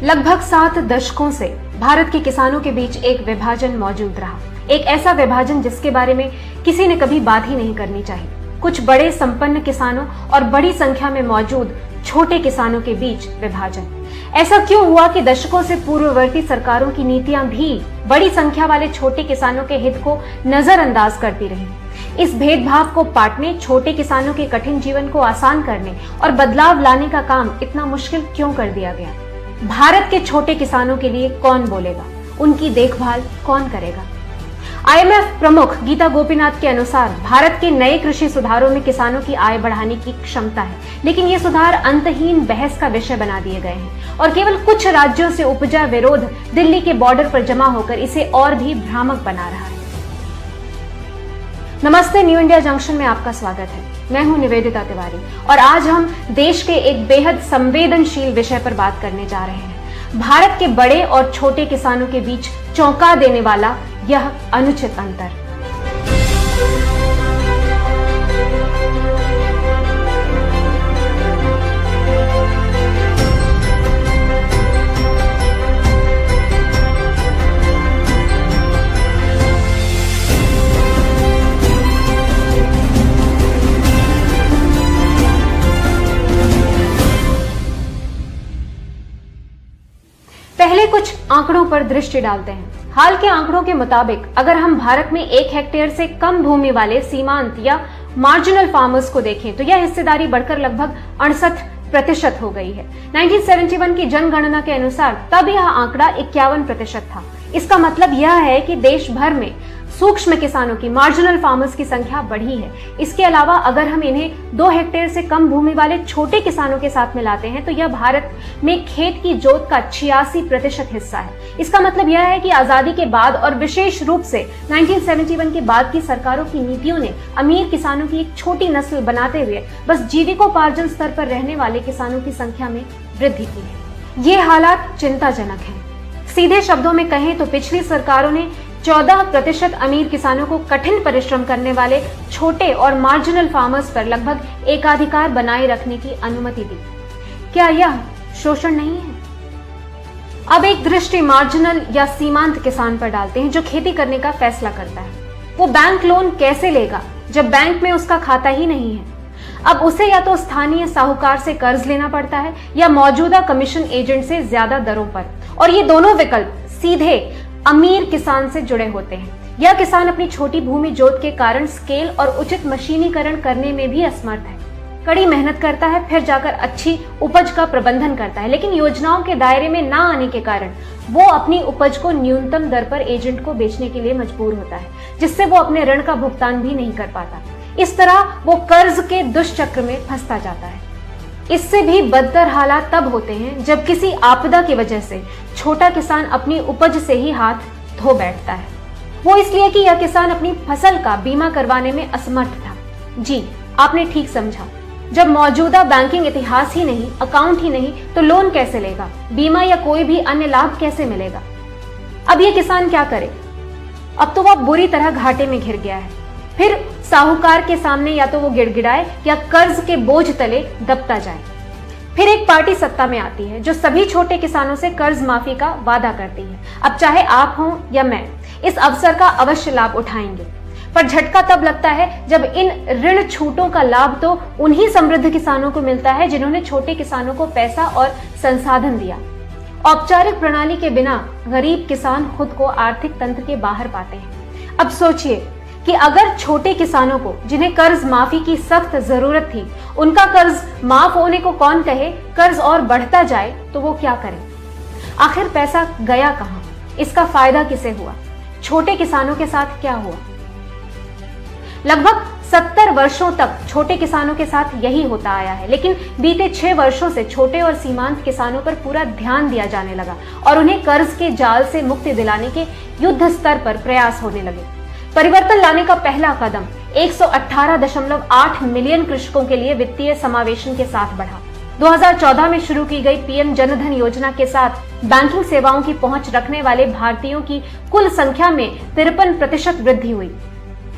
लगभग 7 दशकों से भारत के किसानों के बीच एक विभाजन मौजूद रहा। एक ऐसा विभाजन जिसके बारे में किसी ने कभी बात ही नहीं करनी चाहिए। कुछ बड़े संपन्न किसानों और बड़ी संख्या में मौजूद छोटे किसानों के बीच विभाजन। ऐसा क्यों हुआ कि दशकों से पूर्ववर्ती सरकारों की नीतियां भी बड़ी संख्या वाले छोटे किसानों के हित को नजरअंदाज करती रही। इस भेदभाव को पाटने, छोटे किसानों के कठिन जीवन को आसान करने और बदलाव लाने का काम इतना मुश्किल क्यों कर दिया गया? भारत के छोटे किसानों के लिए कौन बोलेगा? उनकी देखभाल कौन करेगा? IMF प्रमुख गीता गोपीनाथ के अनुसार भारत के नए कृषि सुधारों में किसानों की आय बढ़ाने की क्षमता है, लेकिन ये सुधार अंतहीन बहस का विषय बना दिए गए हैं और केवल कुछ राज्यों से उपजा विरोध दिल्ली के बॉर्डर पर जमा होकर इसे और भी भ्रामक बना रहा है। नमस्ते, न्यू इंडिया जंक्शन में आपका स्वागत है। मैं हूं निवेदिता तिवारी और आज हम देश के एक बेहद संवेदनशील विषय पर बात करने जा रहे हैं। भारत के बड़े और छोटे किसानों के बीच चौंका देने वाला यह अनुचित अंतर। पहले कुछ आंकड़ों पर दृष्टि डालते हैं। हाल के आंकड़ों के मुताबिक अगर हम भारत में 1 हेक्टेयर से कम भूमि वाले सीमांत या मार्जिनल फार्मर्स को देखें तो यह हिस्सेदारी बढ़कर लगभग 68% हो गई है। 1971 की जनगणना के अनुसार तब यह आंकड़ा 51% था। इसका मतलब यह है कि देश भर में सूक्ष्म किसानों की, मार्जिनल फार्मर्स की संख्या बढ़ी है। इसके अलावा अगर हम इन्हें 2 हेक्टेयर से कम भूमि वाले छोटे किसानों के साथ मिलाते हैं तो यह भारत में खेत की जोत का 86% हिस्सा है। इसका मतलब यह है कि आजादी के बाद और विशेष रूप से 1971 के बाद की सरकारों की नीतियों ने अमीर किसानों की एक छोटी नस्ल बनाते हुए बस जीविकोपार्जन स्तर पर रहने वाले किसानों की संख्या में वृद्धि की है। ये हालात चिंताजनक हैं। सीधे शब्दों में कहें तो पिछली सरकारों ने 14% अमीर किसानों को कठिन परिश्रम करने वाले छोटे और मार्जिनल फार्मर्स पर लगभग एकाधिकार बनाए रखने की अनुमति दी। क्या यह शोषण नहीं है? अब एक दृष्टि मार्जिनल या सीमांत किसान पर डालते हैं जो खेती करने का फैसला करता है। वो बैंक लोन कैसे लेगा जब बैंक में उसका खाता ही नहीं है? अब उसे या तो स्थानीय साहूकार से कर्ज लेना पड़ता है या मौजूदा कमीशन एजेंट से ज्यादा दरों पर, और ये दोनों विकल्प सीधे अमीर किसान से जुड़े होते हैं। यह किसान अपनी छोटी भूमि जोत के कारण स्केल और उचित मशीनीकरण करने में भी असमर्थ है। कड़ी मेहनत करता है, फिर जाकर अच्छी उपज का प्रबंधन करता है, लेकिन योजनाओं के दायरे में ना आने के कारण वो अपनी उपज को न्यूनतम दर पर एजेंट को बेचने के लिए मजबूर होता है, जिससे वो अपने ऋण का भुगतान भी नहीं कर पाता। इस तरह वो कर्ज के दुष्चक्र में फंसता जाता है। इससे भी बदतर हालात तब होते हैं जब किसी आपदा की वजह से छोटा किसान अपनी उपज से ही हाथ धो बैठता है। वो इसलिए कि यह किसान अपनी फसल का बीमा करवाने में असमर्थ था। जी, आपने ठीक समझा। जब मौजूदा बैंकिंग इतिहास ही नहीं, अकाउंट ही नहीं, तो लोन कैसे लेगा? बीमा या कोई भी अन्य लाभ कैसे मिलेगा? अब यह किसान क्या करे? अब तो वह बुरी तरह घाटे में घिर गया है। फिर साहूकार के सामने या तो वो गिड़गिड़ाए या कर्ज के बोझ तले दबता जाए। फिर एक पार्टी सत्ता में आती है जो सभी छोटे किसानों से कर्ज माफी का वादा करती है। अब चाहे आप हों या मैं, इस अवसर का अवश्य लाभ उठाएंगे। पर झटका तब लगता है जब इन ऋण छूटों का लाभ तो उन्हीं समृद्ध किसानों को मिलता है जिन्होंने छोटे किसानों को पैसा और संसाधन दिया। औपचारिक प्रणाली के बिना गरीब किसान खुद को आर्थिक तंत्र के बाहर पाते हैं। अब सोचिए कि अगर छोटे किसानों को, जिन्हें कर्ज माफी की सख्त जरूरत थी, उनका कर्ज माफ होने को कौन कहे, कर्ज और बढ़ता जाए तो वो क्या करें? आखिर पैसा गया कहां? इसका फायदा किसे हुआ? छोटे किसानों के साथ क्या हुआ? लगभग 70 वर्षों तक छोटे किसानों के साथ यही होता आया है, लेकिन बीते 6 वर्षों से छोटे और सीमांत किसानों पर पूरा ध्यान दिया जाने लगा और उन्हें कर्ज के जाल से मुक्ति दिलाने के युद्ध स्तर पर प्रयास होने लगे। परिवर्तन लाने का पहला कदम 118.8 मिलियन कृषकों के लिए वित्तीय समावेशन के साथ बढ़ा। 2014 में शुरू की गई पीएम जनधन योजना के साथ बैंकिंग सेवाओं की पहुंच रखने वाले भारतीयों की कुल संख्या में 53% वृद्धि हुई।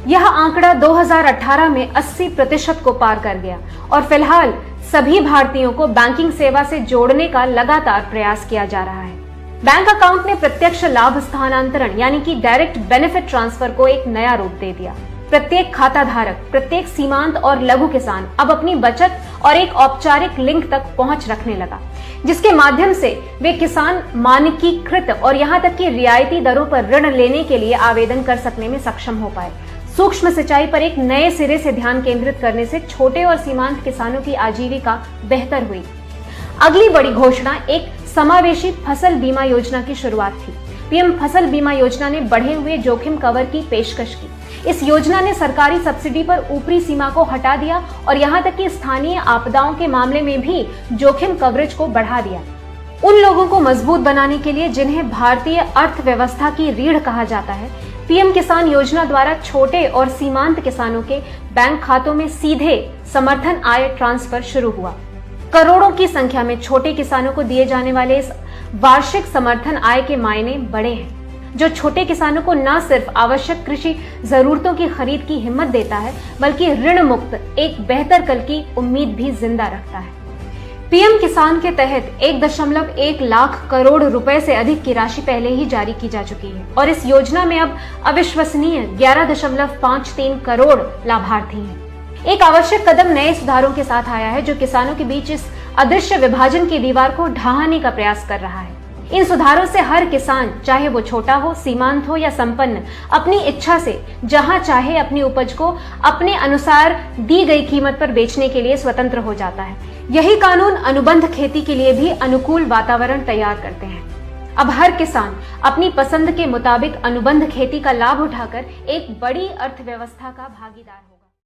यह आंकड़ा 2018 में 80% को पार कर गया और फिलहाल सभी भारतीयों को बैंकिंग सेवा से जोड़ने का लगातार प्रयास किया जा रहा है। बैंक अकाउंट ने प्रत्यक्ष लाभ स्थानांतरण यानी कि डायरेक्ट बेनिफिट ट्रांसफर को एक नया रूप दे दिया। प्रत्येक खाता धारक, प्रत्येक सीमांत और लघु किसान अब अपनी बचत और एक औपचारिक लिंक तक पहुंच रखने लगा, जिसके माध्यम से वे किसान मानकीकृत और यहां तक कि रियायती दरों पर ऋण लेने के लिए आवेदन कर सकने में सक्षम हो पाए। सूक्ष्म सिंचाई पर एक नए सिरे से ध्यान केंद्रित करने से छोटे और सीमांत किसानों की आजीविका बेहतर हुई। अगली बड़ी घोषणा एक समावेशी फसल बीमा योजना की शुरुआत थी। पीएम फसल बीमा योजना ने बढ़े हुए जोखिम कवर की पेशकश की। इस योजना ने सरकारी सब्सिडी पर ऊपरी सीमा को हटा दिया और यहां तक कि स्थानीय आपदाओं के मामले में भी जोखिम कवरेज को बढ़ा दिया। उन लोगों को मजबूत बनाने के लिए जिन्हें भारतीय अर्थव्यवस्था की रीढ़ कहा जाता है, पीएम किसान योजना द्वारा छोटे और सीमांत किसानों के बैंक खातों में सीधे समर्थन आय ट्रांसफर शुरू हुआ। करोड़ों की संख्या में छोटे किसानों को दिए जाने वाले इस वार्षिक समर्थन आय के मायने बड़े हैं, जो छोटे किसानों को न सिर्फ आवश्यक कृषि जरूरतों की खरीद की हिम्मत देता है, बल्कि ऋण मुक्त एक बेहतर कल की उम्मीद भी जिंदा रखता है। पीएम किसान के तहत 1.1 लाख करोड़ रुपए से अधिक की राशि पहले ही जारी की जा चुकी है और इस योजना में अब अविश्वसनीय 11.53 करोड़ लाभार्थी हैं। एक आवश्यक कदम नए सुधारों के साथ आया है जो किसानों के बीच इस अदृश्य विभाजन की दीवार को ढहाने का प्रयास कर रहा है। इन सुधारों से हर किसान, चाहे वो छोटा हो, सीमांत हो या संपन्न, अपनी इच्छा से जहां चाहे अपनी उपज को अपने अनुसार दी गई कीमत पर बेचने के लिए स्वतंत्र हो जाता है। यही कानून अनुबंध खेती के लिए भी अनुकूल वातावरण तैयार करते हैं। अब हर किसान अपनी पसंद के मुताबिक अनुबंध खेती का लाभ उठाकर एक बड़ी अर्थव्यवस्था का भागीदार हो।